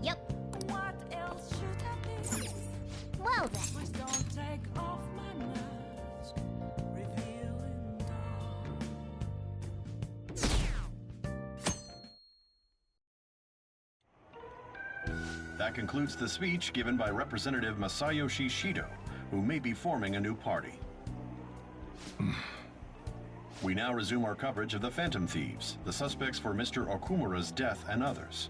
Yep. What else should I be? Well then. Please don't take off my mask, revealing That concludes the speech given by Representative Masayoshi Shido, who may be forming a new party. We now resume our coverage of the Phantom Thieves, the suspects for Mr. Okumura's death and others.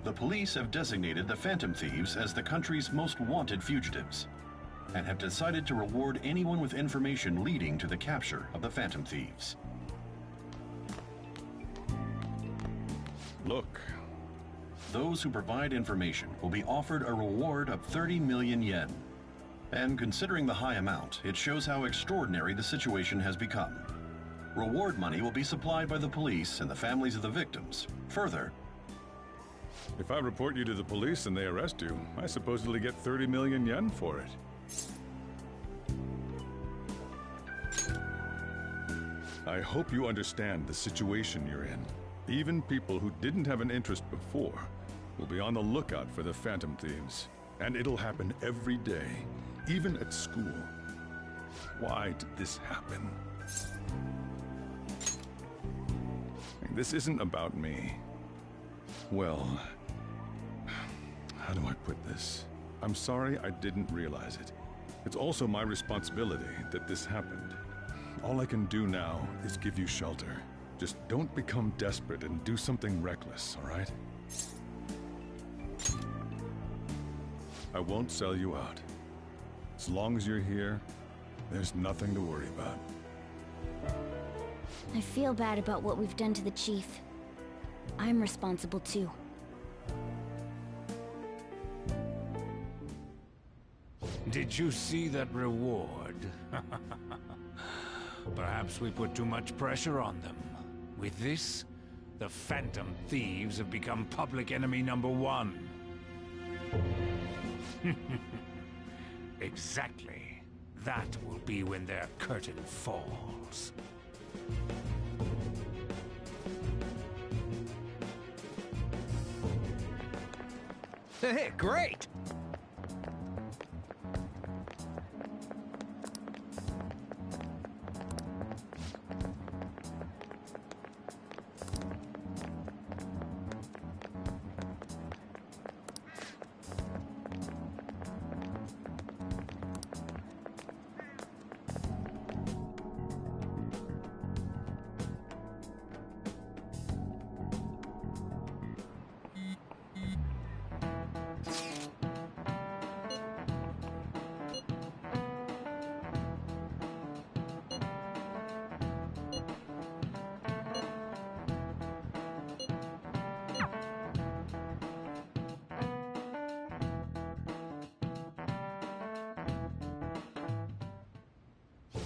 The police have designated the Phantom Thieves as the country's most wanted fugitives, and have decided to reward anyone with information leading to the capture of the Phantom Thieves. Look. Those who provide information will be offered a reward of 30 million yen. And considering the high amount, it shows how extraordinary the situation has become. Reward money will be supplied by the police and the families of the victims. Further, If I report you to the police and they arrest you, I supposedly get 30 million yen for it. I hope you understand the situation you're in. Even people who didn't have an interest before will be on the lookout for the Phantom Thieves. And it'll happen every day, even at school. Why did this happen? This isn't about me. Well, how do I put this? I'm sorry I didn't realize it. It's also my responsibility that this happened. All I can do now is give you shelter. Just don't become desperate and do something reckless, all right? I won't sell you out. As long as you're here, there's nothing to worry about. I feel bad about what we've done to the chief. I'm responsible too. Did you see that reward? Perhaps we put too much pressure on them. With this, the Phantom Thieves have become public enemy #1. Exactly. That will be when their curtain falls. Hey, great!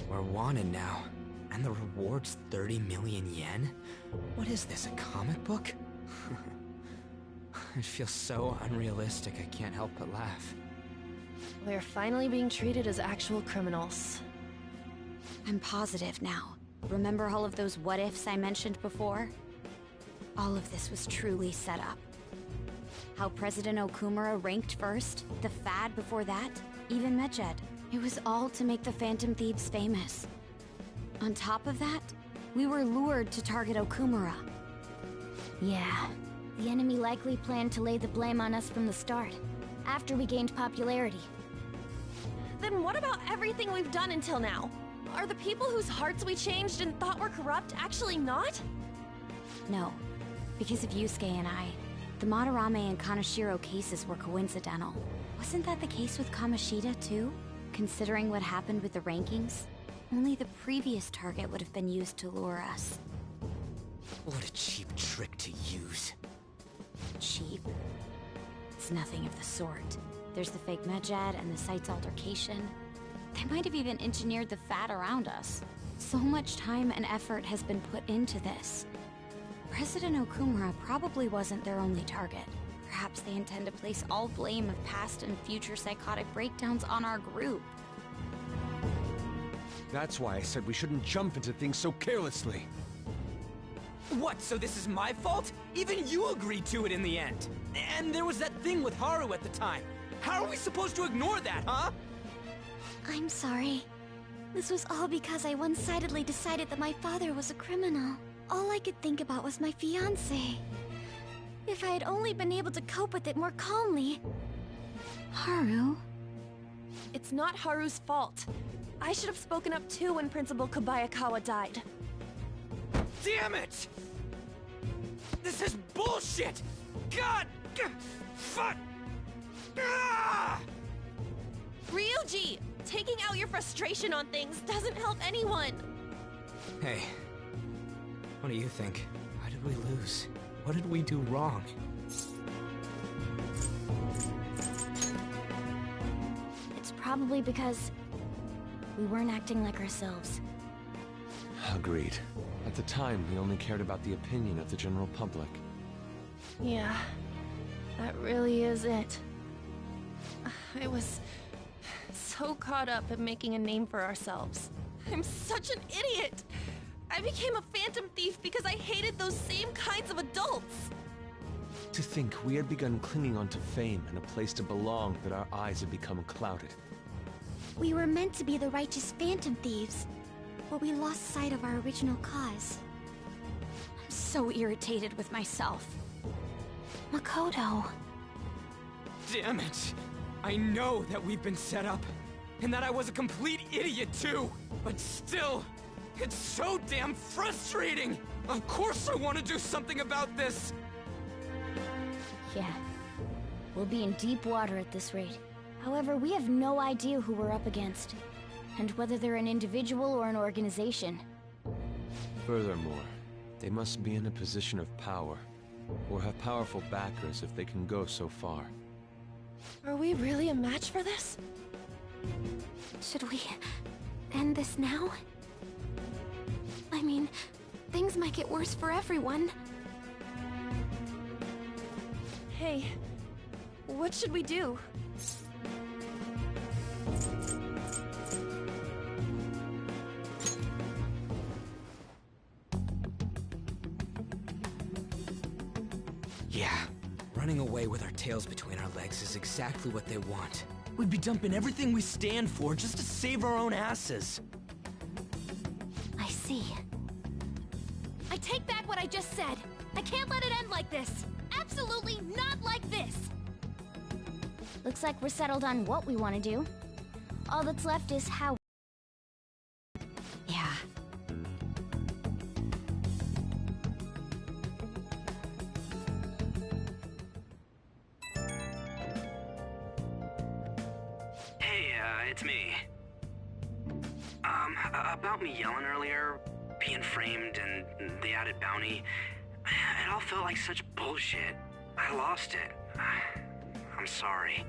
We're wanted now, and the reward's 30 million yen? What is this, a comic book? It feels so unrealistic I can't help but laugh. We're finally being treated as actual criminals. I'm positive now. Remember all of those what-ifs I mentioned before? All of this was truly set up. How President Okumura ranked first, the Fad before that, even Medjed. It was all to make the Phantom Thieves famous. On top of that, we were lured to target Okumura. Yeah, the enemy likely planned to lay the blame on us from the start, after we gained popularity. Then what about everything we've done until now? Are the people whose hearts we changed and thought were corrupt actually not? No, because of Yusuke and I, the Madarame and Kaneshiro cases were coincidental. Wasn't that the case with Kamoshida too? Considering what happened with the rankings, only the previous target would have been used to lure us. What a cheap trick to use. Cheap? It's nothing of the sort. There's the fake Medjed and the site's altercation. They might have even engineered the Fad around us. So much time and effort has been put into this. President Okumura probably wasn't their only target. Perhaps they intend to place all blame of past and future psychotic breakdowns on our group. That's why I said we shouldn't jump into things so carelessly. What, so this is my fault? Even you agreed to it in the end! And there was that thing with Haru at the time. How are we supposed to ignore that, huh? I'm sorry. This was all because I one-sidedly decided that my father was a criminal. All I could think about was my fiancé. If I had only been able to cope with it more calmly. Haru? It's not Haru's fault. I should have spoken up too when Principal Kobayakawa died. Damn it! This is bullshit! God! Fuck! Ah! Ryuji! Taking out your frustration on things doesn't help anyone! Hey, what do you think? Why did we lose? What did we do wrong? It's probably because we weren't acting like ourselves. Agreed. At the time, we only cared about the opinion of the general public. Yeah, that really is it. I was so caught up in making a name for ourselves. I'm such an idiot! I became a phantom thief because I hated those same kinds of adults! To think we had begun clinging onto fame and a place to belong, that our eyes had become clouded. We were meant to be the righteous phantom thieves, but we lost sight of our original cause. I'm so irritated with myself. Makoto. Damn it! I know that we've been set up, and that I was a complete idiot too! But still, it's so damn frustrating! Of course I want to do something about this! Yeah. We'll be in deep water at this rate. However, we have no idea who we're up against, and whether they're an individual or an organization. Furthermore, they must be in a position of power, or have powerful backers if they can go so far. Are we really a match for this? Should we end this now? I mean, things might get worse for everyone. Hey, what should we do? Yeah, running away with our tails between our legs is exactly what they want. We'd be dumping everything we stand for just to save our own asses. I see. I take back what I just said. I can't let it end like this. Absolutely not like this. Looks like we're settled on what we want to do. All that's left is how. Yeah. Hey, it's me. About me yelling earlier, being framed, and the added bounty, it all felt like such bullshit. I lost it. I'm sorry.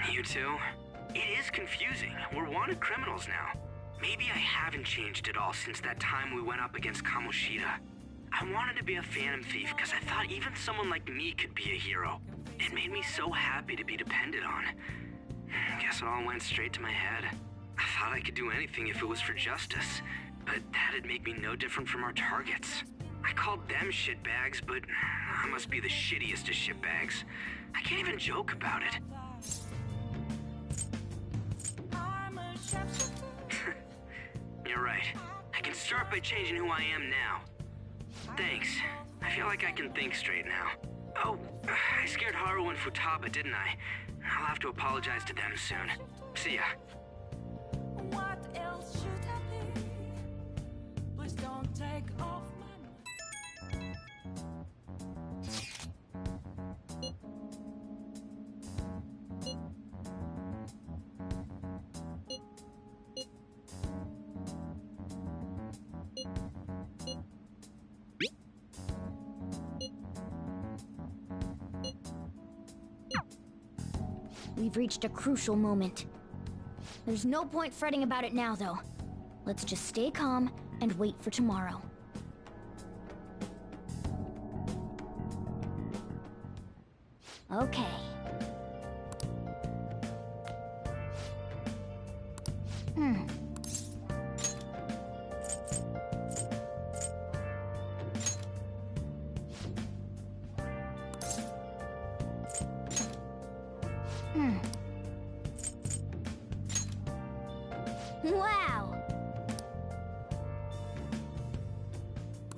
You too? It is confusing. We're wanted criminals now. Maybe I haven't changed at all since that time we went up against Kamoshida. I wanted to be a phantom thief because I thought even someone like me could be a hero. It made me so happy to be depended on. Guess it all went straight to my head. I thought I could do anything if it was for justice, but that'd make me no different from our targets. I called them shitbags, but I must be the shittiest of shitbags. I can't even joke about it. You're right. I can start by changing who I am now. Thanks. I feel like I can think straight now. Oh, I scared Haru and Futaba, didn't I? I'll have to apologize to them soon. See ya. What else should I be? Please don't take off my mind. We've reached a crucial moment. There's no point fretting about it now, though. Let's just stay calm and wait for tomorrow. Okay. Wow!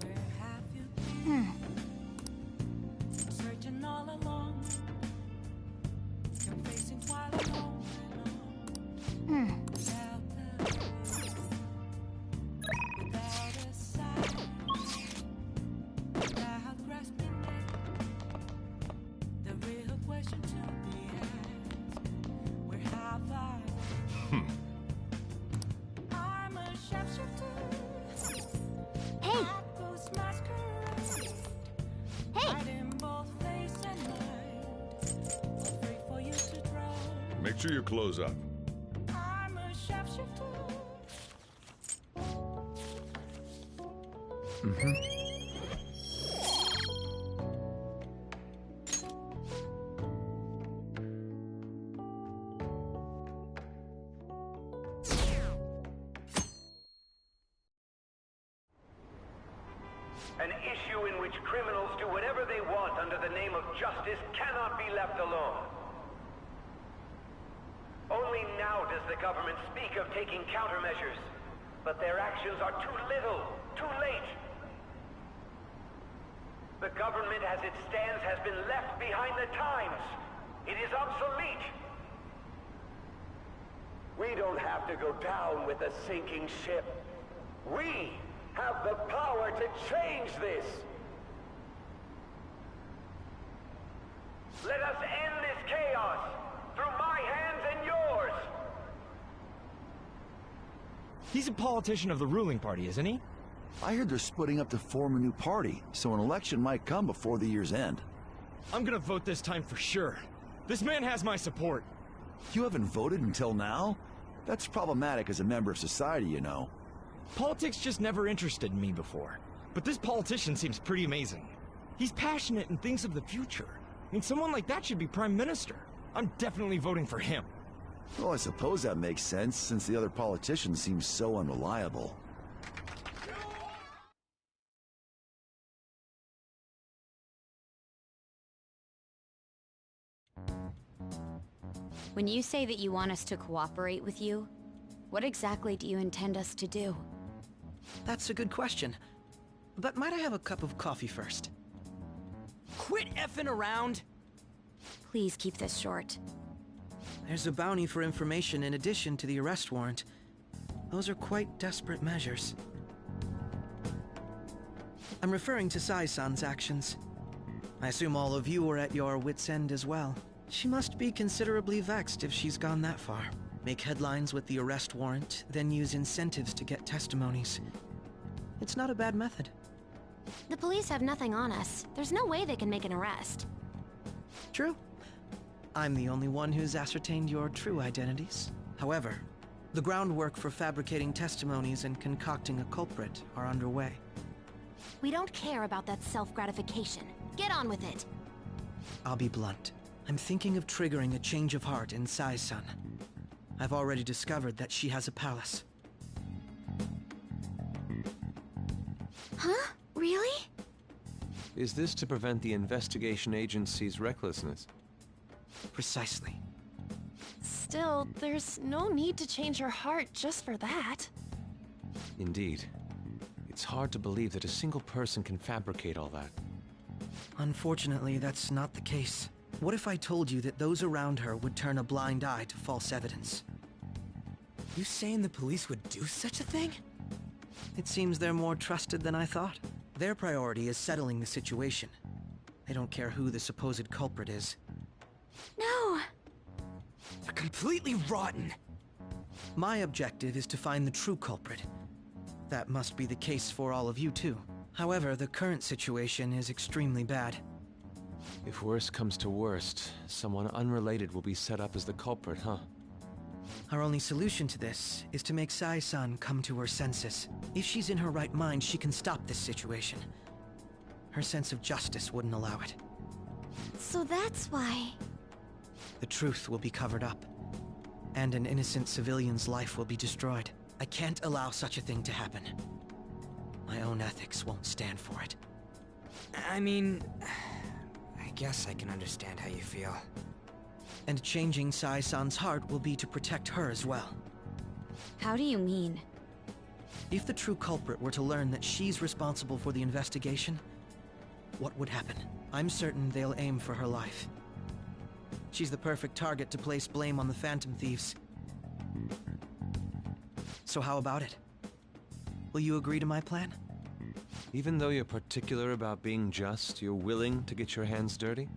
Where have you been? Searching all along, confessing while alone without a sign, without grasping it. The real question to be asked: where have I? I'm a sharpshooter. Hey! Ghost masquerade. Hey! Hiding both face and mind. Free for you to draw. Make sure you close up. I'm a sharpshooter. An issue in which criminals do whatever they want under the name of justice cannot be left alone. Only now does the government speak of taking countermeasures, but their actions are too little, too late. The government as it stands has been left behind the times. It is obsolete. We don't have to go down with a sinking ship. We have the power to change this. Let us end this chaos through my hands and yours. He's a politician of the ruling party, isn't he? I heard they're splitting up to form a new party, so an election might come before the year's end. I'm gonna vote this time for sure. This man has my support. You haven't voted until now? That's problematic as a member of society, you know. Politics just never interested me before. But this politician seems pretty amazing. He's passionate and thinks of the future. I mean, someone like that should be prime minister. I'm definitely voting for him. Well, I suppose that makes sense, since the other politician seems so unreliable. When you say that you want us to cooperate with you, what exactly do you intend us to do? That's a good question. But might I have a cup of coffee first? Quit effing around! Please keep this short. There's a bounty for information in addition to the arrest warrant. Those are quite desperate measures. I'm referring to Sai-san's actions. I assume all of you are at your wits' end as well. She must be considerably vexed if she's gone that far. Make headlines with the arrest warrant, then use incentives to get testimonies. It's not a bad method. The police have nothing on us. There's no way they can make an arrest. True. I'm the only one who's ascertained your true identities. However, the groundwork for fabricating testimonies and concocting a culprit are underway. We don't care about that self-gratification. Get on with it. I'll be blunt. I'm thinking of triggering a change of heart in Sai-san. I've already discovered that she has a palace. Huh? Really? Is this to prevent the investigation agency's recklessness? Precisely. Still, there's no need to change her heart just for that. Indeed. It's hard to believe that a single person can fabricate all that. Unfortunately, that's not the case. What if I told you that those around her would turn a blind eye to false evidence? You saying the police would do such a thing? It seems they're more trusted than I thought. Their priority is settling the situation. They don't care who the supposed culprit is. No! They're completely rotten! My objective is to find the true culprit. That must be the case for all of you too. However, the current situation is extremely bad. If worst comes to worst, someone unrelated will be set up as the culprit, huh? Our only solution to this is to make Sai-san come to her senses. If she's in her right mind, she can stop this situation. Her sense of justice wouldn't allow it. So that's why... The truth will be covered up, and an innocent civilian's life will be destroyed. I can't allow such a thing to happen. My own ethics won't stand for it. I mean... I guess I can understand how you feel. And changing Sai-san's heart will be to protect her as well. How do you mean? If the true culprit were to learn that she's responsible for the investigation, what would happen? I'm certain they'll aim for her life. She's the perfect target to place blame on the Phantom Thieves. So how about it? Will you agree to my plan? Even though you're particular about being just, you're willing to get your hands dirty?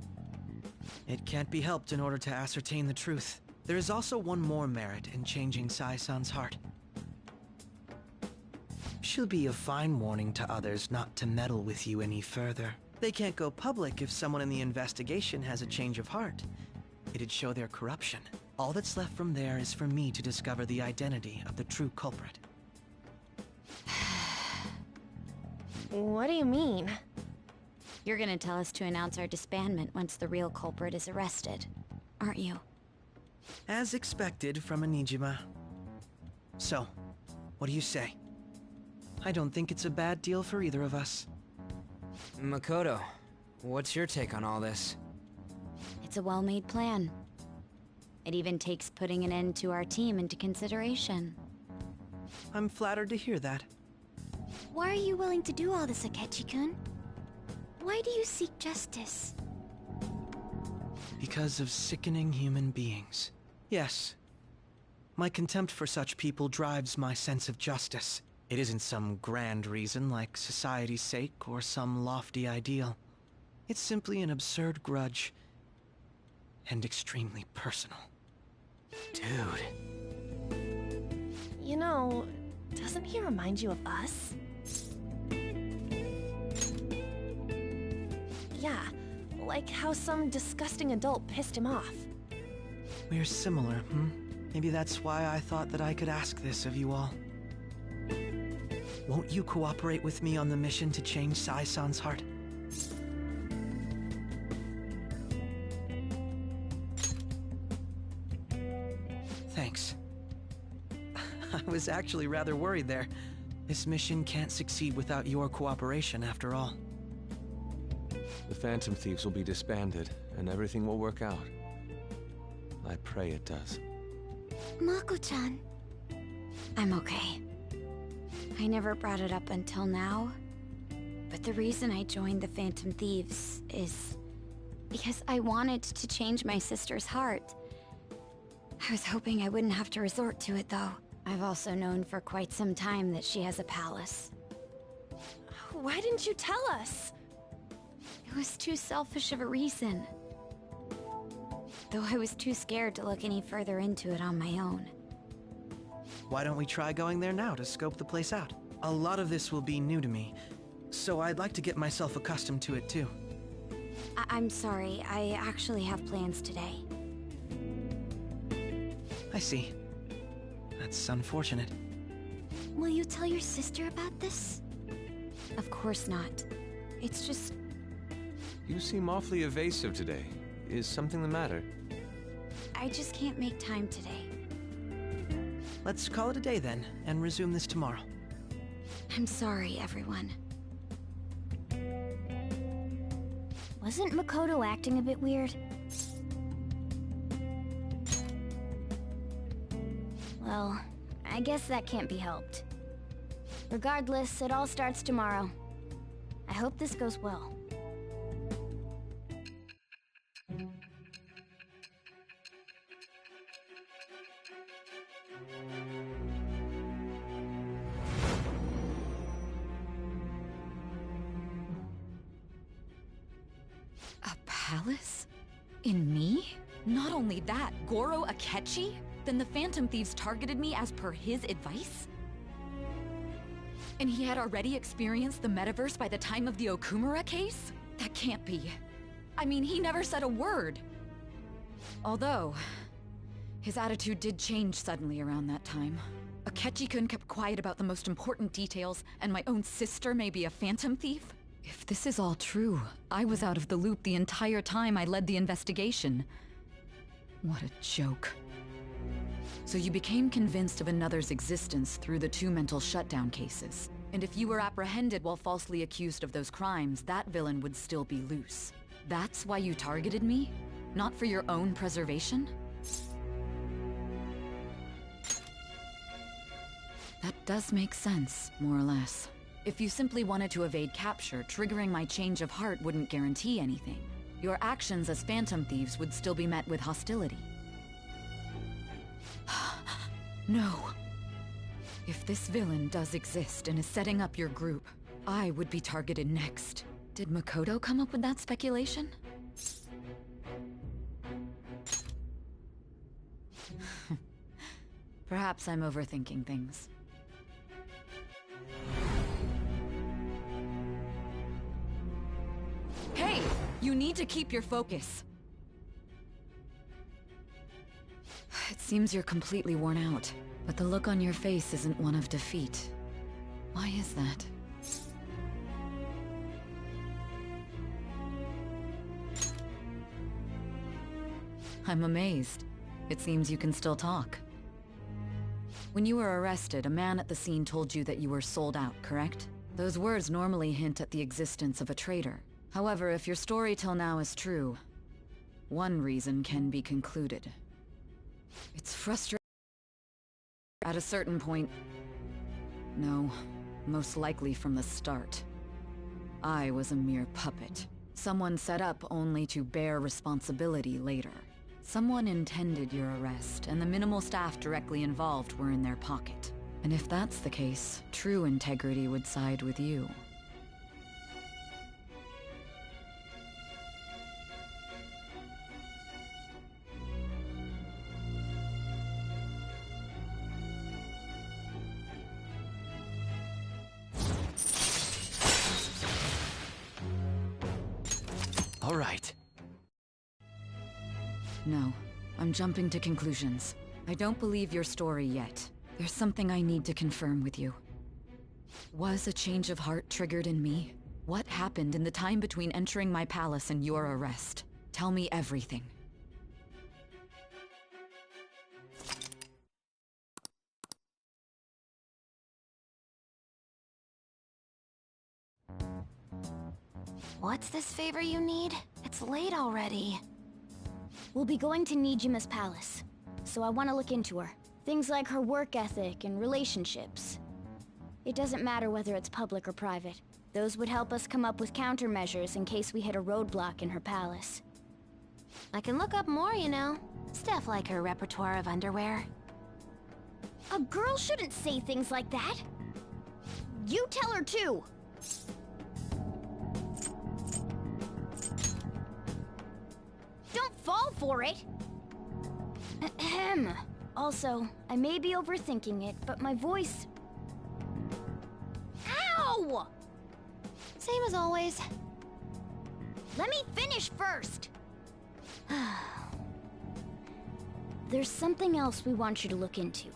It can't be helped in order to ascertain the truth. There is also one more merit in changing Sai-san's heart. She'll be a fine warning to others not to meddle with you any further. They can't go public if someone in the investigation has a change of heart. It'd show their corruption. All that's left from there is for me to discover the identity of the true culprit. What do you mean? You're gonna tell us to announce our disbandment once the real culprit is arrested, aren't you? As expected from a Nijima. So, what do you say? I don't think it's a bad deal for either of us. Makoto, what's your take on all this? It's a well-made plan. It even takes putting an end to our team into consideration. I'm flattered to hear that. Why are you willing to do all this, Akechi-kun? Why do you seek justice? Because of sickening human beings. Yes. My contempt for such people drives my sense of justice. It isn't some grand reason like society's sake or some lofty ideal. It's simply an absurd grudge. And extremely personal. Dude. You know, doesn't he remind you of us? Yeah, like how some disgusting adult pissed him off. We're similar, Maybe that's why I thought that I could ask this of you all. Won't you cooperate with me on the mission to change Sai-san's heart? Thanks. I was actually rather worried there. This mission can't succeed without your cooperation, after all. The Phantom Thieves will be disbanded, and everything will work out. I pray it does. Mako-chan. I'm okay. I never brought it up until now, but the reason I joined the Phantom Thieves is because I wanted to change my sister's heart. I was hoping I wouldn't have to resort to it, though. I've also known for quite some time that she has a palace. Why didn't you tell us? It was too selfish of a reason. Though I was too scared to look any further into it on my own. Why don't we try going there now to scope the place out? A lot of this will be new to me, so I'd like to get myself accustomed to it too. I'm sorry, I actually have plans today. I see. That's unfortunate. Will you tell your sister about this? Of course not. It's just... You seem awfully evasive today. Is something the matter? I just can't make time today. Let's call it a day then, and resume this tomorrow. I'm sorry, everyone. Wasn't Makoto acting a bit weird? Well, I guess that can't be helped. Regardless, it all starts tomorrow. I hope this goes well. A palace? In me? Not only that, Goro Akechi? Then the Phantom Thieves targeted me as per his advice? And he had already experienced the metaverse by the time of the Okumura case? That can't be. I mean, he never said a word. Although, his attitude did change suddenly around that time. Akechi-kun kept quiet about the most important details, and my own sister may be a Phantom Thief? If this is all true, I was out of the loop the entire time I led the investigation. What a joke. So you became convinced of another's existence through the 2 mental shutdown cases. And if you were apprehended while falsely accused of those crimes, that villain would still be loose. That's why you targeted me? Not for your own preservation? Does make sense, more or less. If you simply wanted to evade capture, triggering my change of heart wouldn't guarantee anything. Your actions as Phantom Thieves would still be met with hostility. No. If this villain does exist and is setting up your group, I would be targeted next. Did Makoto come up with that speculation? Perhaps I'm overthinking things. Hey! You need to keep your focus. It seems you're completely worn out, but the look on your face isn't one of defeat. Why is that? I'm amazed. It seems you can still talk. When you were arrested, a man at the scene told you that you were sold out, correct? Those words normally hint at the existence of a traitor. However, if your story till now is true, one reason can be concluded. It's frustrating. At a certain point... No, most likely from the start. I was a mere puppet. Someone set up only to bear responsibility later. Someone intended your arrest, and the minimal staff directly involved were in their pocket. And if that's the case, true integrity would side with you. All right. No, I'm jumping to conclusions. I don't believe your story yet. There's something I need to confirm with you. Was a change of heart triggered in me? What happened in the time between entering my palace and your arrest? Tell me everything. What's this favor you need? It's late already. We'll be going to Nijima's palace, so I want to look into her. Things like her work ethic and relationships. It doesn't matter whether it's public or private. Those would help us come up with countermeasures in case we hit a roadblock in her palace. I can look up more, you know. Stuff like her repertoire of underwear. A girl shouldn't say things like that. You tell her too. Don't fall for it! Ahem. Also, I may be overthinking it, but my voice... Ow! Same as always. Let me finish first! There's something else we want you to look into.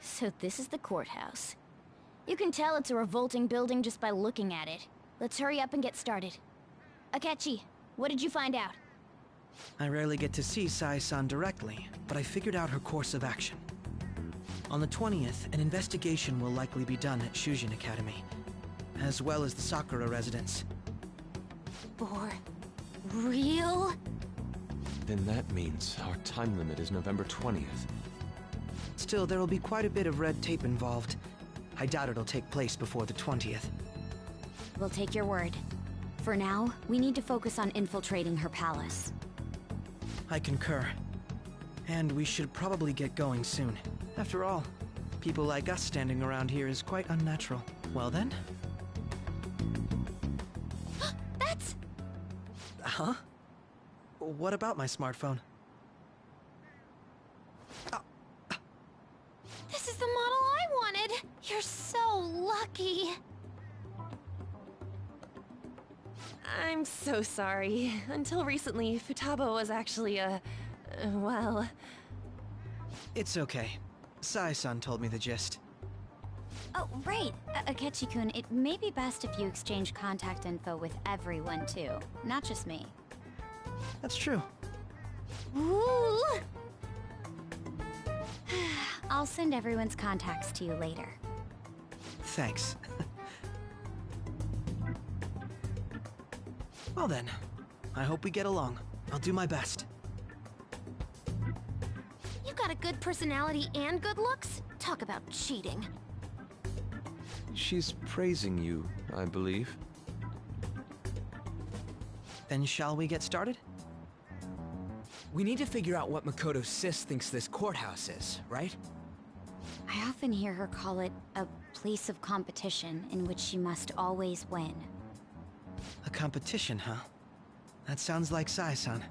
So this is the courthouse. You can tell it's a revolting building just by looking at it. Let's hurry up and get started. Akechi, what did you find out? I rarely get to see Sai-san directly, but I figured out her course of action. On the 20th, an investigation will likely be done at Shujin Academy, as well as the Sakura residence. For real? Then that means our time limit is November 20th. Still, there will be quite a bit of red tape involved. I doubt it'll take place before the 20th. We'll take your word. For now, we need to focus on infiltrating her palace. I concur. And we should probably get going soon. After all, people like us standing around here is quite unnatural. Well then? That's... Huh? What about my smartphone? This is the model I wanted! You're so lucky! I'm so sorry. Until recently, Futaba was actually well... It's okay. Sai-san told me the gist. Oh, right. Akechi-kun, it may be best if you exchange contact info with everyone, too. Not just me. That's true. Ooh! I'll send everyone's contacts to you later. Thanks. Well then, I hope we get along. I'll do my best. You got a good personality and good looks? Talk about cheating. She's praising you, I believe. Then shall we get started? We need to figure out what Makoto Sis thinks this courthouse is, right? I often hear her call it a place of competition in which she must always win. A competition, huh? That sounds like Sai-san.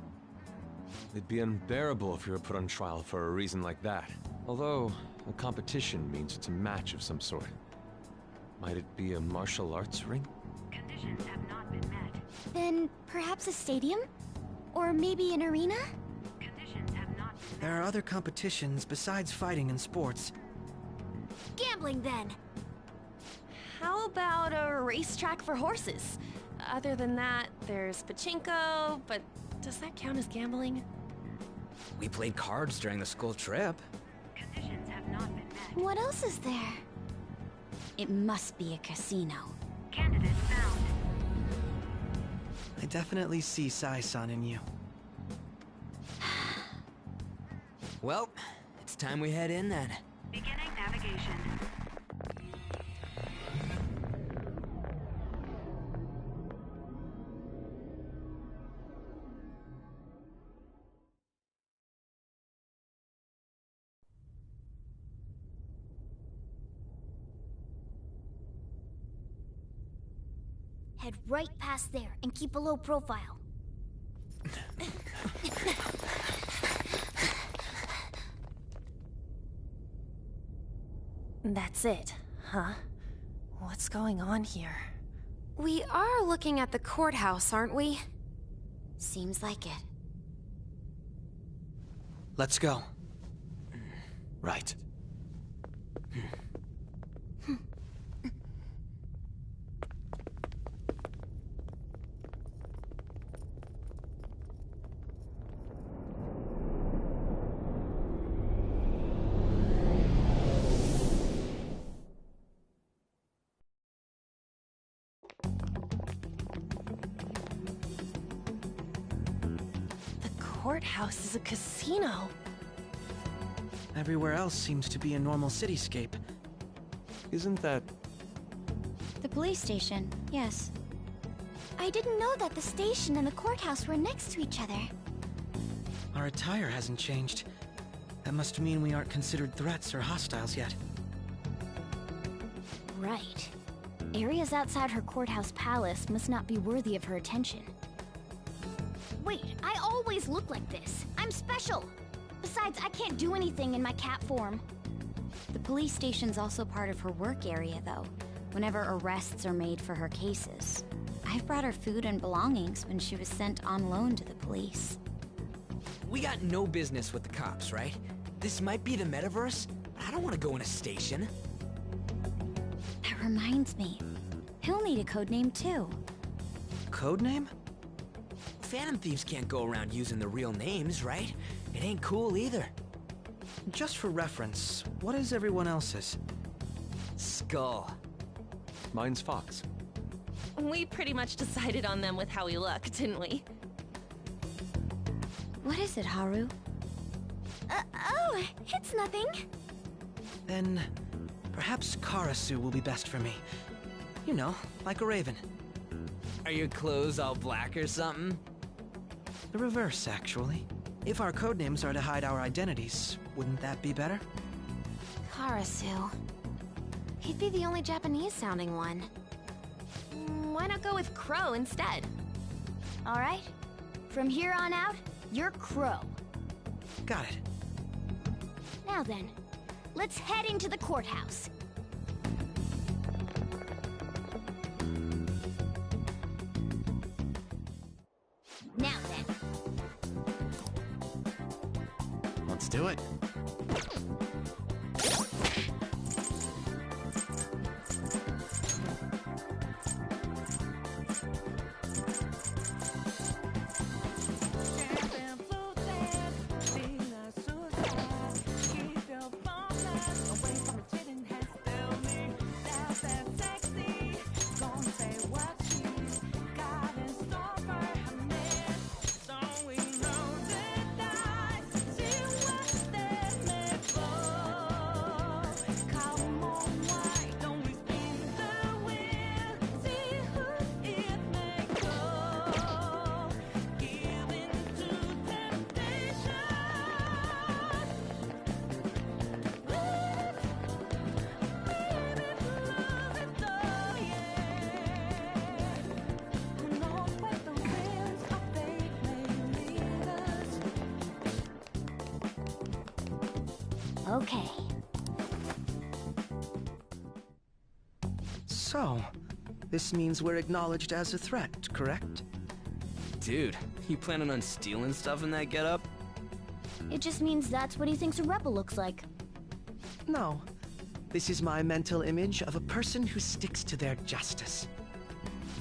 It'd be unbearable if you were put on trial for a reason like that. Although, a competition means it's a match of some sort. Might it be a martial arts ring? Conditions have not been met. Then perhaps a stadium? Or maybe an arena? Conditions have not been met. There are other competitions besides fighting and sports. Gambling, then. How about a racetrack for horses? Other than that, there's pachinko, but does that count as gambling? We played cards during the school trip. Conditions have not been met. What else is there? It must be a casino. Candidate found. I definitely see Sai-san in you. Well, it's time we head in then. Beginning navigation. Head right past there and keep a low profile. That's it, huh? What's going on here? We are looking at the courthouse, aren't we? Seems like it. Let's go. Right. Courthouse is a casino. Everywhere else seems to be a normal cityscape. Isn't that... The police station, yes. I didn't know that the station and the courthouse were next to each other. Our attire hasn't changed. That must mean we aren't considered threats or hostiles yet. Right. Areas outside her courthouse palace must not be worthy of her attention. Wait, I always look like this. I'm special. Besides, I can't do anything in my cat form. The police station's also part of her work area, though, whenever arrests are made for her cases. I've brought her food and belongings when she was sent on loan to the police. We got no business with the cops, right? This might be the metaverse, but I don't want to go in a station. That reminds me. He'll need a codename, too. Codename? Phantom Thieves can't go around using the real names, right? It ain't cool either. Just for reference, what is everyone else's? Skull. Mine's Fox. We pretty much decided on them with how we look, didn't we? What is it, Haru? Oh, it's nothing. Then perhaps Karasu will be best for me. You know, like a raven. Are your clothes all black or something? The reverse, actually. If our codenames are to hide our identities, wouldn't that be better? Karasu. He'd be the only Japanese-sounding one. Why not go with Crow instead? All right. From here on out, you're Crow. Got it. Now then, let's head into the courthouse. Now then. Let's do it. Okay. So, this means we're acknowledged as a threat, correct? Dude, you planning on stealing stuff in that getup? It just means that's what he thinks a rebel looks like. No. This is my mental image of a person who sticks to their justice.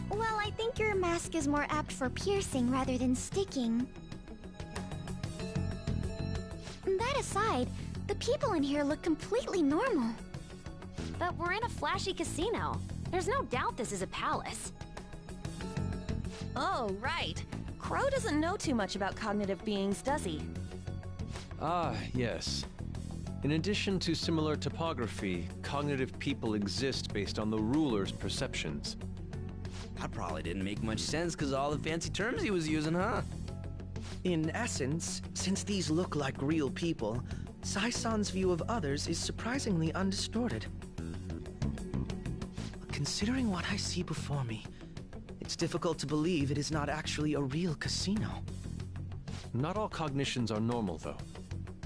Well, I think your mask is more apt for piercing rather than sticking. That aside, the people in here look completely normal. But we're in a flashy casino. There's no doubt this is a palace. Oh, right. Crow doesn't know too much about cognitive beings, does he? Ah, yes. In addition to similar topography, cognitive people exist based on the ruler's perceptions. That probably didn't make much sense because of all the fancy terms he was using, huh? In essence, since these look like real people, Sai-san's view of others is surprisingly undistorted. Considering what I see before me, it's difficult to believe it is not actually a real casino. Not all cognitions are normal, though.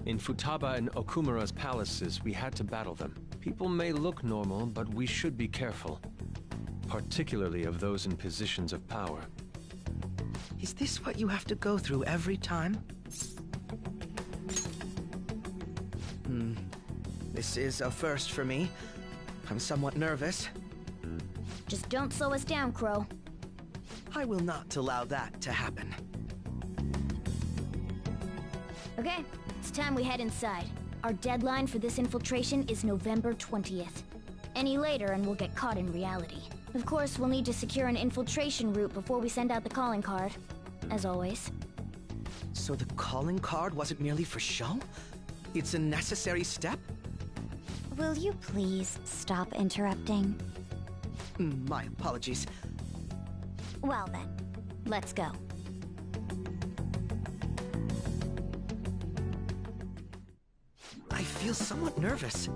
In Futaba and Okumura's palaces, we had to battle them. People may look normal, but we should be careful. Particularly of those in positions of power. Is this what you have to go through every time? This is a first for me. I'm somewhat nervous. Just don't slow us down, Crow. I will not allow that to happen. Okay, it's time we head inside. Our deadline for this infiltration is November 20th. Any later and we'll get caught in reality. Of course, we'll need to secure an infiltration route before we send out the calling card. As always. So the calling card wasn't merely for show? It's a necessary step? Will you please stop interrupting? My apologies. Well then, let's go. I feel somewhat nervous.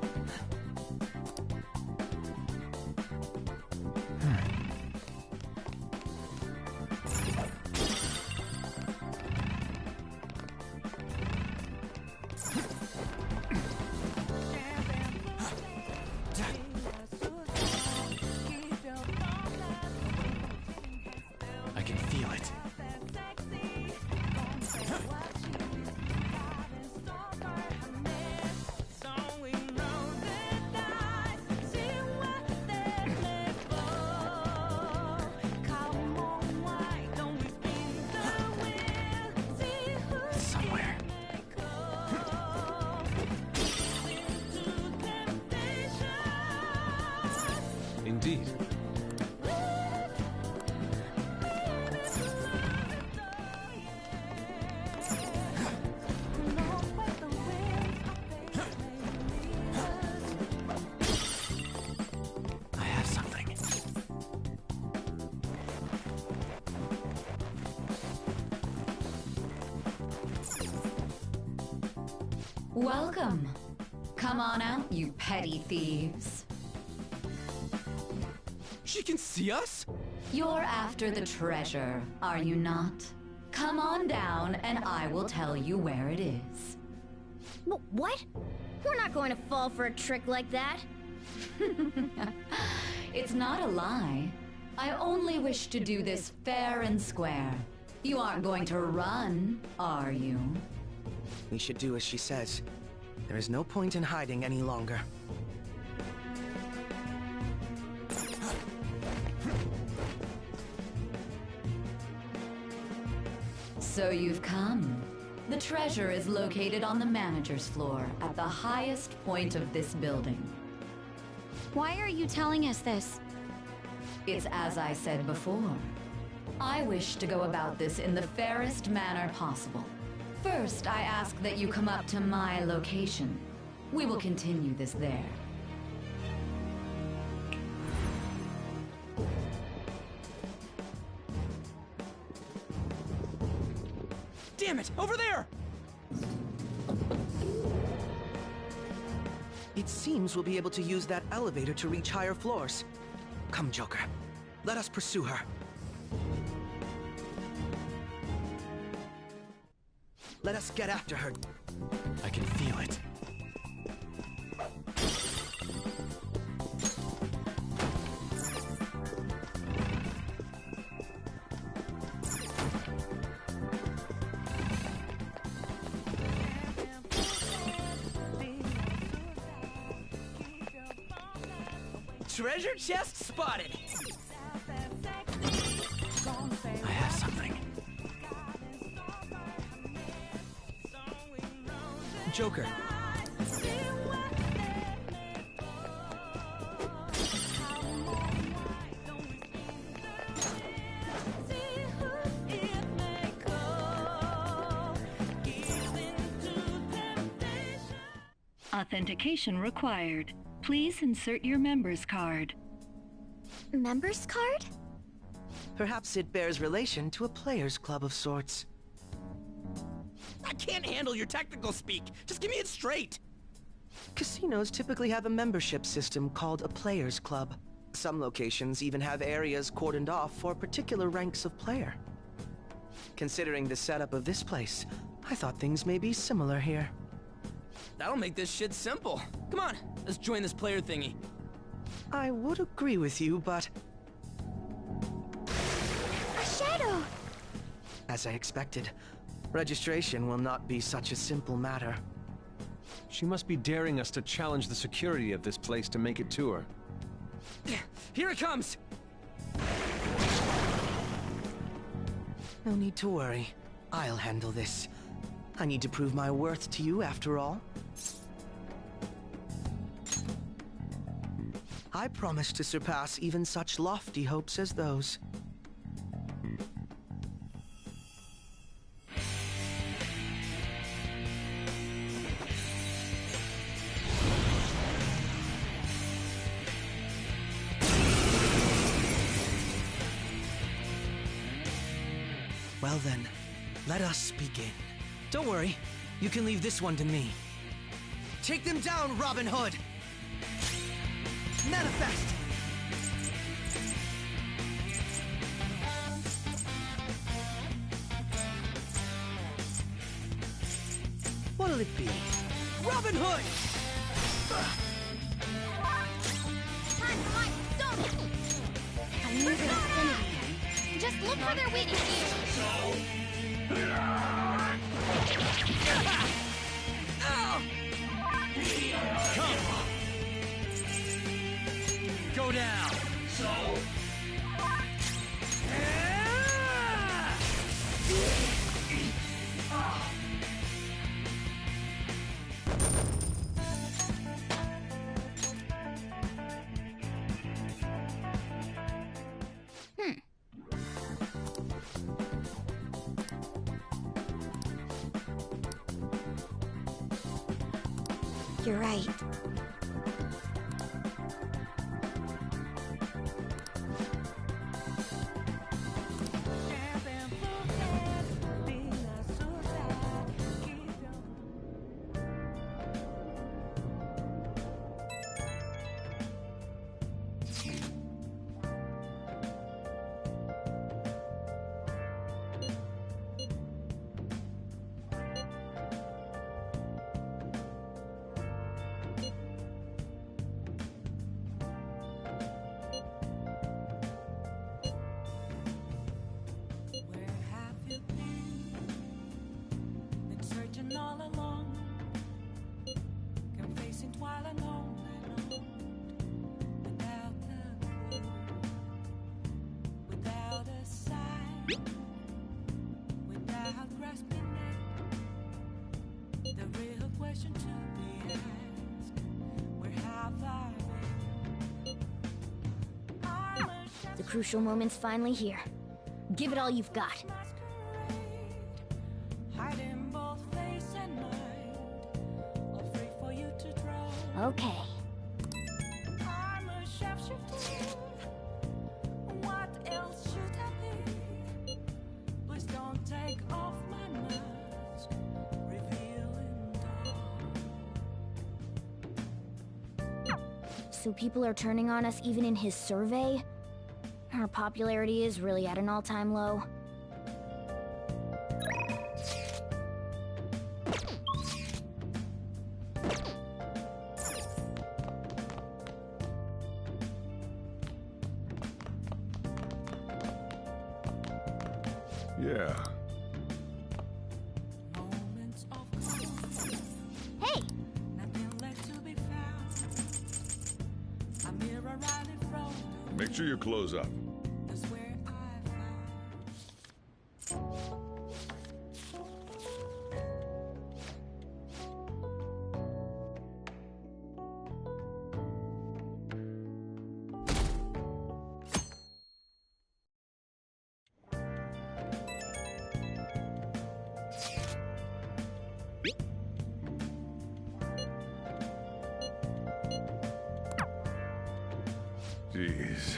I can feel it. Welcome. Come on out, you petty thieves. She can see us? You're after the treasure, are you not? Come on down and I will tell you where it is. What? We're not going to fall for a trick like that. It's not a lie. I only wish to do this fair and square. You aren't going to run, are you? We should do as she says. There is no point in hiding any longer. So you've come. The treasure is located on the manager's floor at the highest point of this building. Why are you telling us this? It's as I said before. I wish to go about this in the fairest manner possible. First, I ask that you come up to my location. We will continue this there. Damn it! Over there! It seems we'll be able to use that elevator to reach higher floors. Come, Joker. Let us pursue her. Let us get after her. I can feel it. Treasure chest spotted! I have something. Joker. Authentication required. Please insert your member's card. Member's card? Perhaps it bears relation to a player's club of sorts. I can't handle your technical speak. Just give me it straight. Casinos typically have a membership system called a player's club. Some locations even have areas cordoned off for particular ranks of player. Considering the setup of this place, I thought things may be similar here. That'll make this shit simple. Come on, let's join this player thingy. I would agree with you, but... A shadow! As I expected, registration will not be such a simple matter. She must be daring us to challenge the security of this place to make it to her. Here it comes! No need to worry. I'll handle this. I need to prove my worth to you, after all. I promise to surpass even such lofty hopes as those. Well then, let us begin. Don't worry, you can leave this one to me. Take them down, Robin Hood! Manifest! What'll it be? Robin Hood! I knew their affinity. Just look for their weaknesses. Go down! You're right. question to be asked. Where have I been? I'm a chef The crucial moment's finally here. Give it all you've got. hiding both face and mind, afraid for you to drown. Okay. I'm a shapeshifter. What else should I be? Please don't take off my mask, revealing dawn. So people are turning on us even in his survey? Our popularity is really at an all-time low. Yeah. Moments of calm, Hey! nothing left to be found. A mirror right in front of Make sure you close up. that's where I found. Jeez.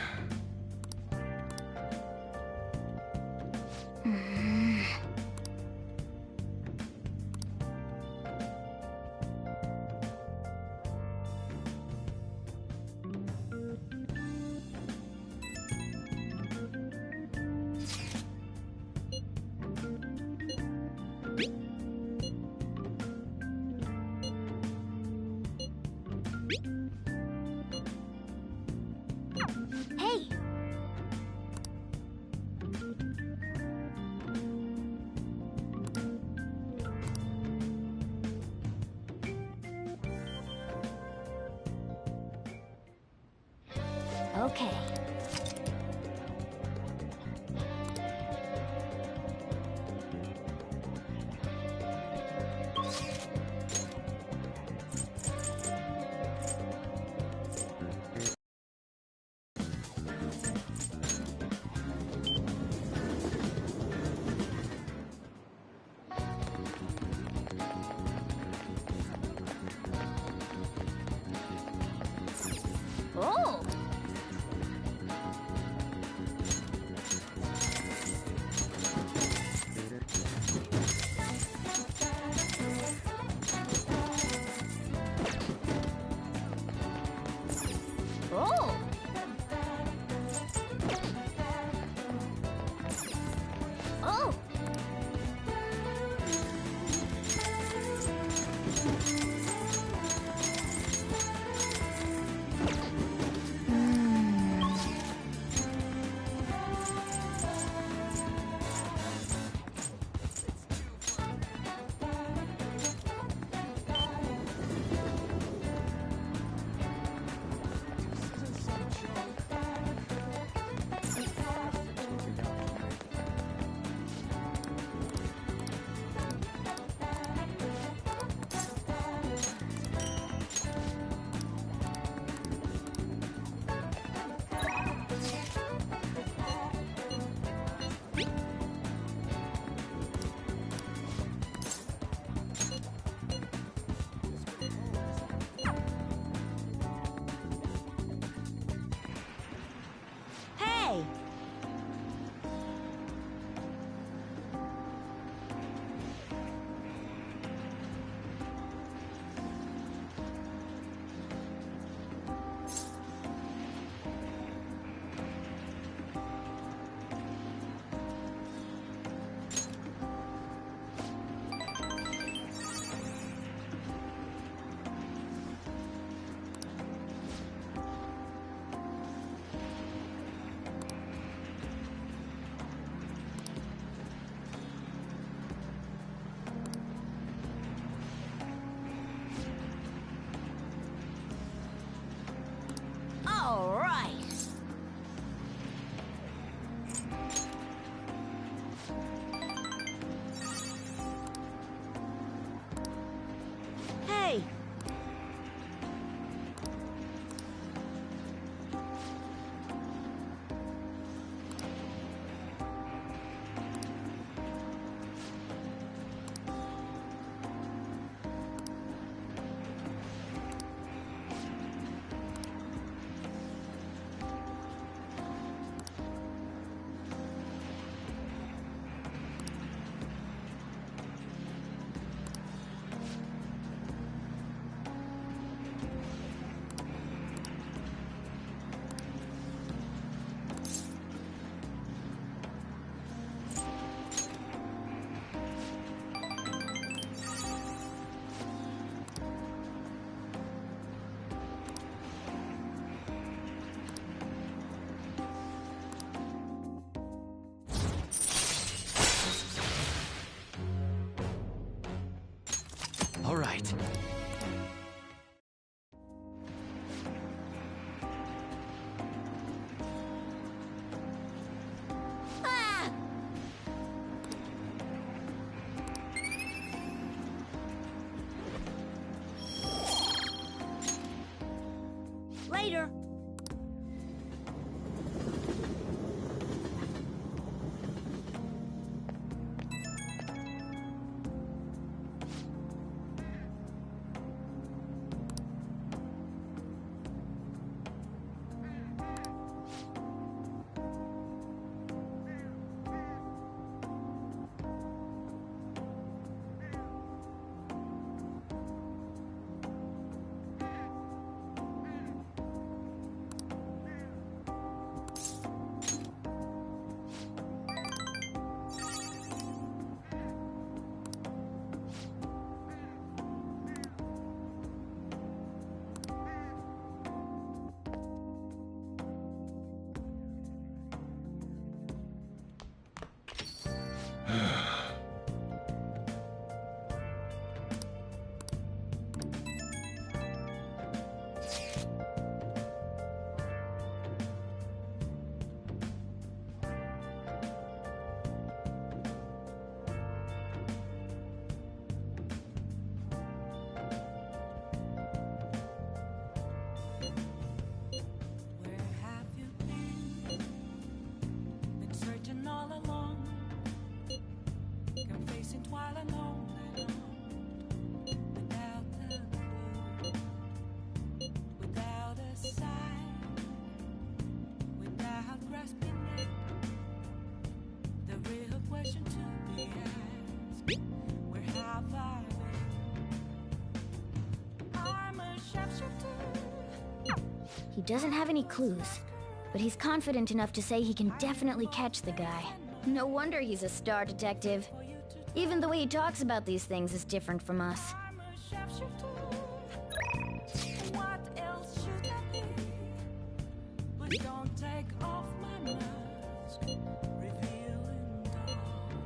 Hey! Okay. Oh! Hey! All right. Later! He doesn't have any clues, but he's confident enough to say he can definitely catch the guy. No wonder he's a star detective. Even the way he talks about these things is different from us. What else should I be? But don't take off my mask, revealing dawn.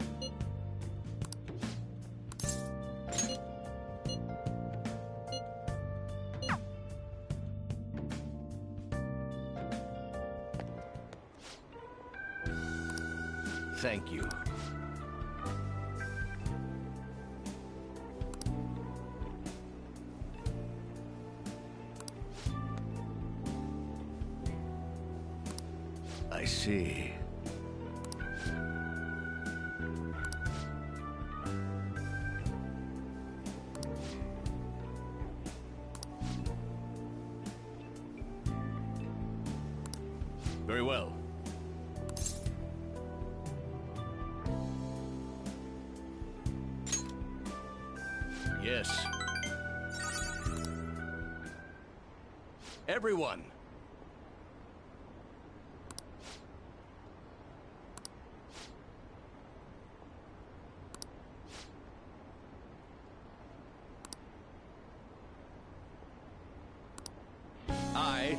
Thank you. I see. Very well. Yes. Everyone. I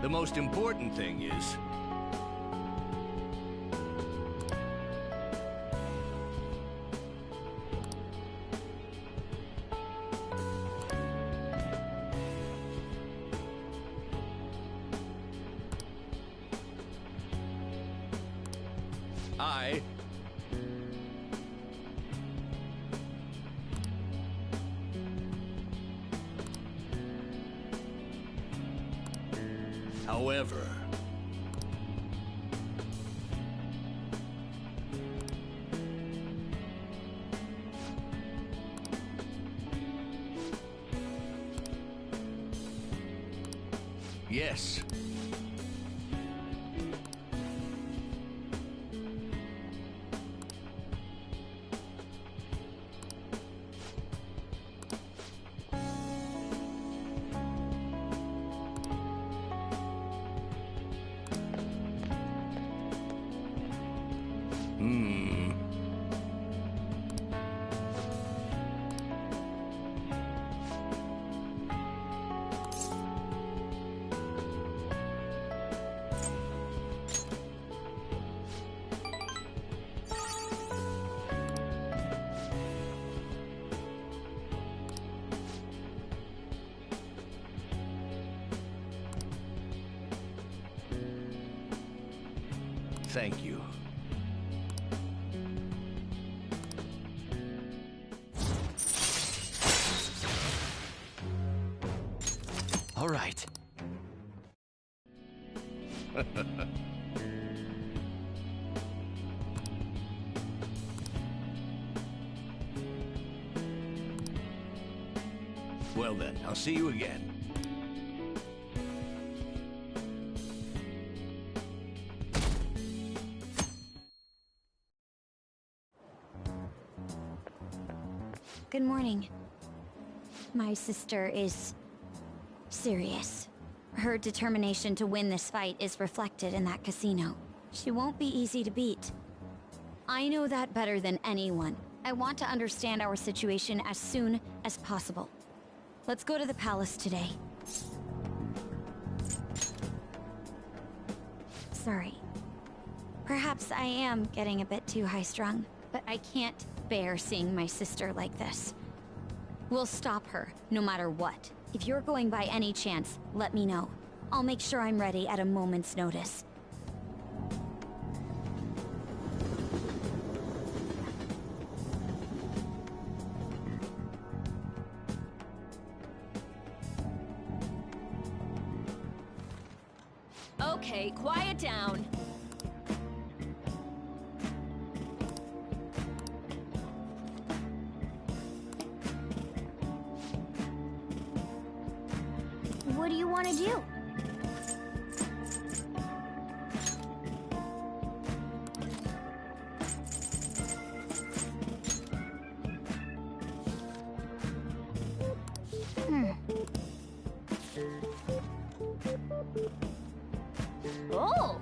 The most important thing is I... However... Yes. Thank you. All right. Well then, I'll see you again. Good morning. My sister is serious. Her determination to win this fight is reflected in that casino. She won't be easy to beat. I know that better than anyone. I want to understand our situation as soon as possible. Let's go to the palace today. Sorry. Perhaps I am getting a bit too high-strung, but I can't bear seeing my sister like this. We'll stop her, no matter what. If you're going by any chance, let me know. I'll make sure I'm ready at a moment's notice. Okay, quiet down. What do you want to do? Oh!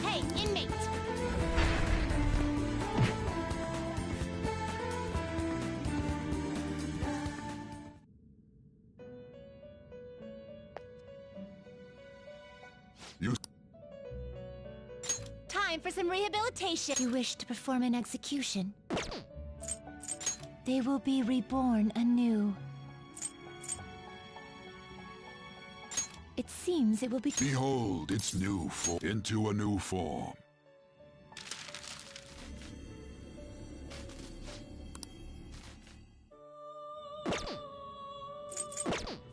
Hey, inmate! Time for some rehabilitation. You wish to perform an execution. They will be reborn anew. It seems it will be... Behold its new form into a new form.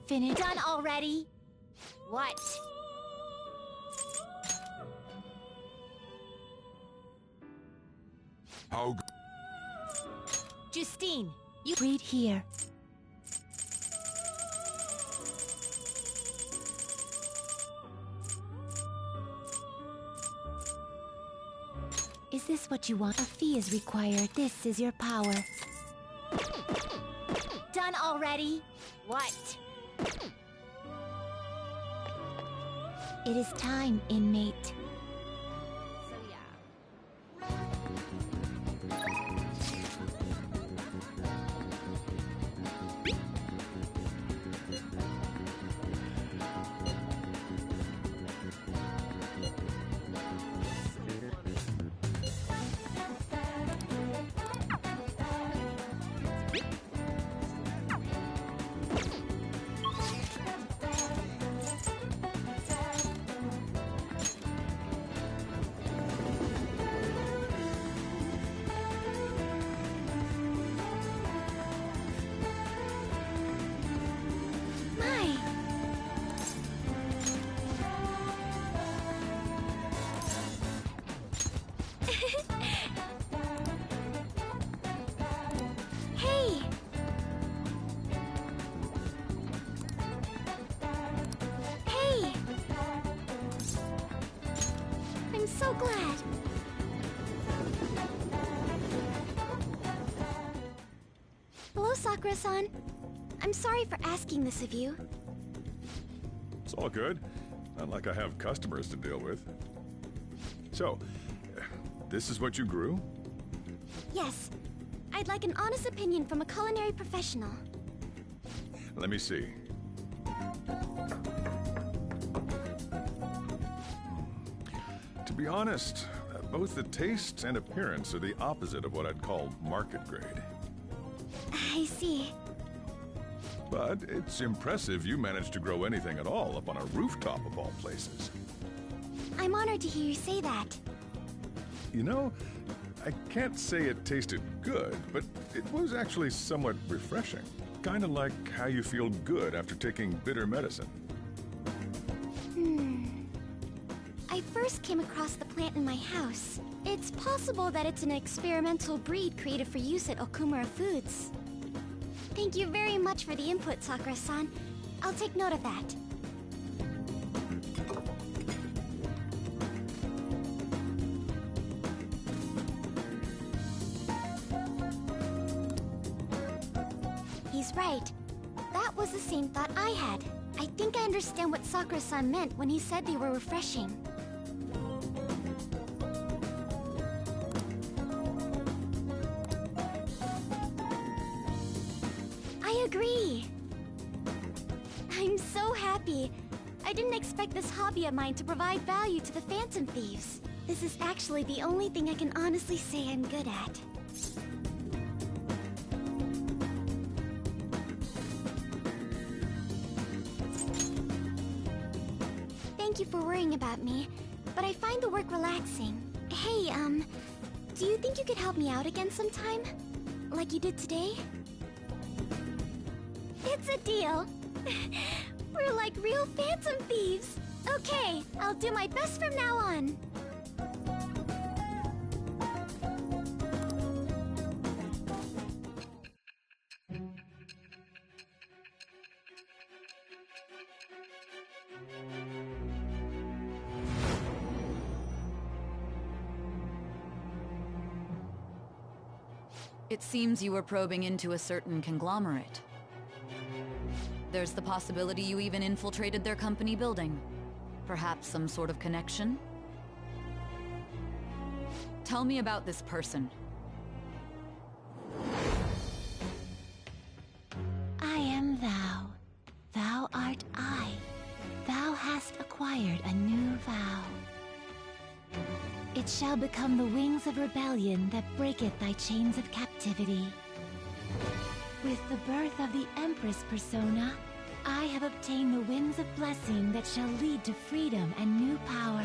Finished. Done already? What? How Justine, you read here. Is this what you want? A fee is required. This is your power. Done already? What? It is time, inmate. Hey! Hey! I'm so glad. Hello, Sakura-san. I'm sorry for asking this of you. It's all good. Not like I have customers to deal with. So, this is what you grew? Yes. I'd like an honest opinion from a culinary professional. Let me see. To be honest, both the taste and appearance are the opposite of what I'd call market grade. I see. But it's impressive you managed to grow anything at all up on a rooftop of all places. I'm honored to hear you say that. You know, I can't say it tasted good, but it was actually somewhat refreshing. Kind of like how you feel good after taking bitter medicine. I first came across the plant in my house. It's possible that it's an experimental breed created for use at Okumura Foods. Thank you very much for the input, Sakura-san. I'll take note of that. He's right. That was the same thought I had. I think I understand what Sakura-san meant when he said they were refreshing. I agree. I'm so happy. I didn't expect this hobby of mine to provide value to the Phantom Thieves. This is actually the only thing I can honestly say I'm good at. Thank you for worrying about me, but I find the work relaxing. Hey, do you think you could help me out again sometime? Like you did today? It's a deal. We're like real Phantom Thieves. Okay, I'll do my best from now on. It seems you were probing into a certain conglomerate. There's the possibility you even infiltrated their company building. Perhaps some sort of connection? Tell me about this person. I am thou. Thou art I. Thou hast acquired a new vow. It shall become the wings of rebellion that breaketh thy chains of captivity. With the birth of the Empress persona, I have obtained the winds of blessing that shall lead to freedom and new power.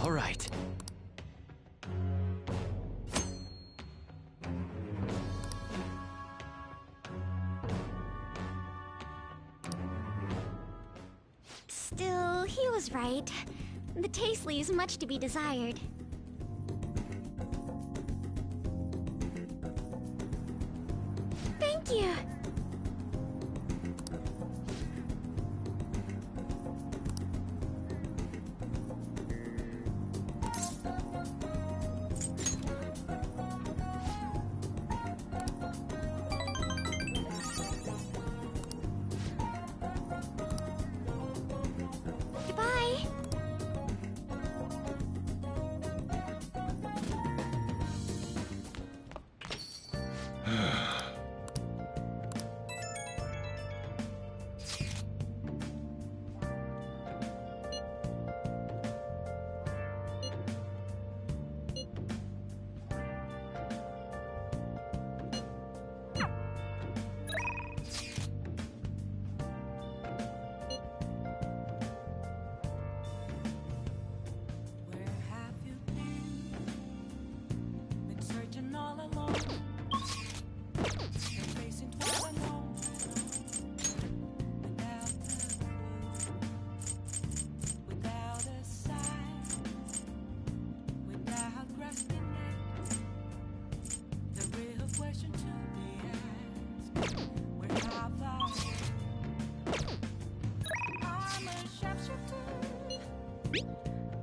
All right. Still, he was right. The taste leaves much to be desired. Thank you!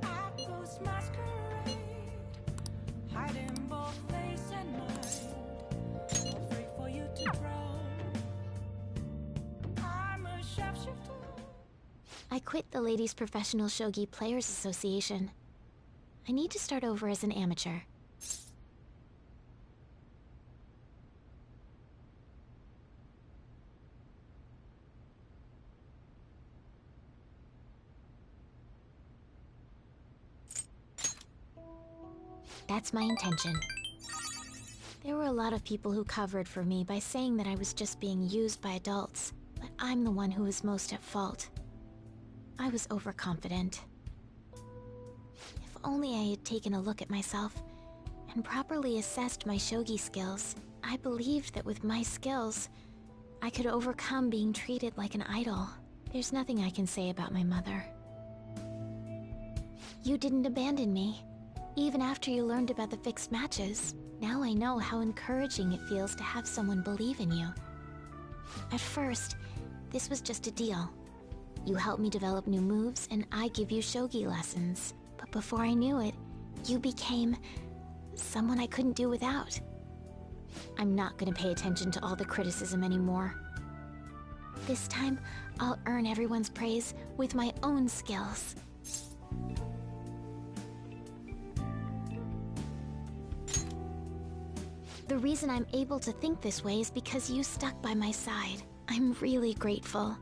Apples masquerade, hiding both face and mind, afraid for you to grow. I'm a shapeshifter. I quit the Ladies Professional Shogi Players Association. I need to start over as an amateur. That's my intention. There were a lot of people who covered for me by saying that I was just being used by adults, but I'm the one who was most at fault. I was overconfident. If only I had taken a look at myself and properly assessed my shogi skills, I believed that with my skills, I could overcome being treated like an idol. There's nothing I can say about my mother. You didn't abandon me, even after you learned about the fixed matches. Now I know how encouraging it feels to have someone believe in you. At first, this was just a deal. You help me develop new moves, and I give you shogi lessons. But before I knew it, you became someone I couldn't do without. I'm not gonna pay attention to all the criticism anymore. This time, I'll earn everyone's praise with my own skills. The reason I'm able to think this way is because you stuck by my side. I'm really grateful.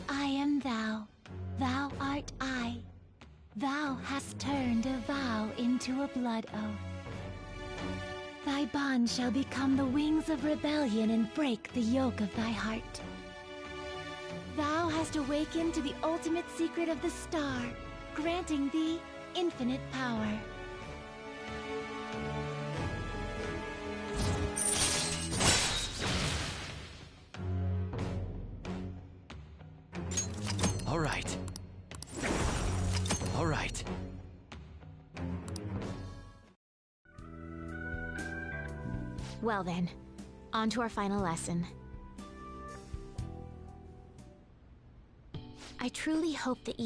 I am thou, thou art I. Thou hast turned a vow into a blood oath. Thy bond shall become the wings of rebellion and break the yoke of thy heart. Thou hast awakened to the ultimate secret of the star, granting thee infinite power. All right. All right. Well then, on to our final lesson. I truly hope that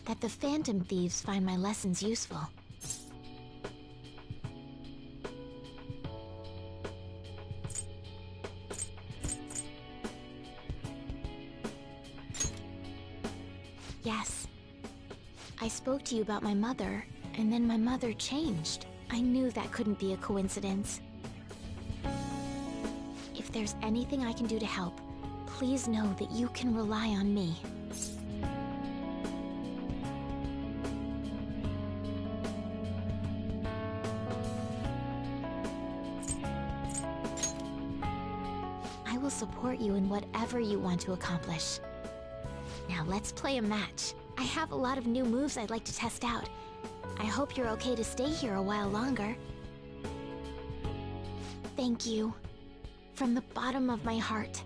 that the Phantom Thieves find my lessons useful. Yes. I spoke to you about my mother, and then my mother changed. I knew that couldn't be a coincidence. If there's anything I can do to help, please know that you can rely on me. I will support you in whatever you want to accomplish. Now let's play a match. I have a lot of new moves I'd like to test out. I hope you're okay to stay here a while longer. Thank you. From the bottom of my heart.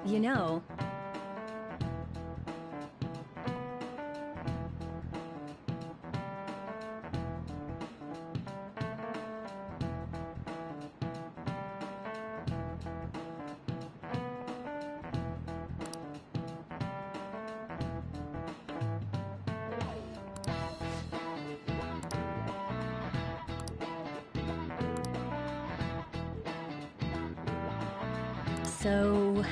You know... So...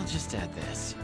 I'll just add this.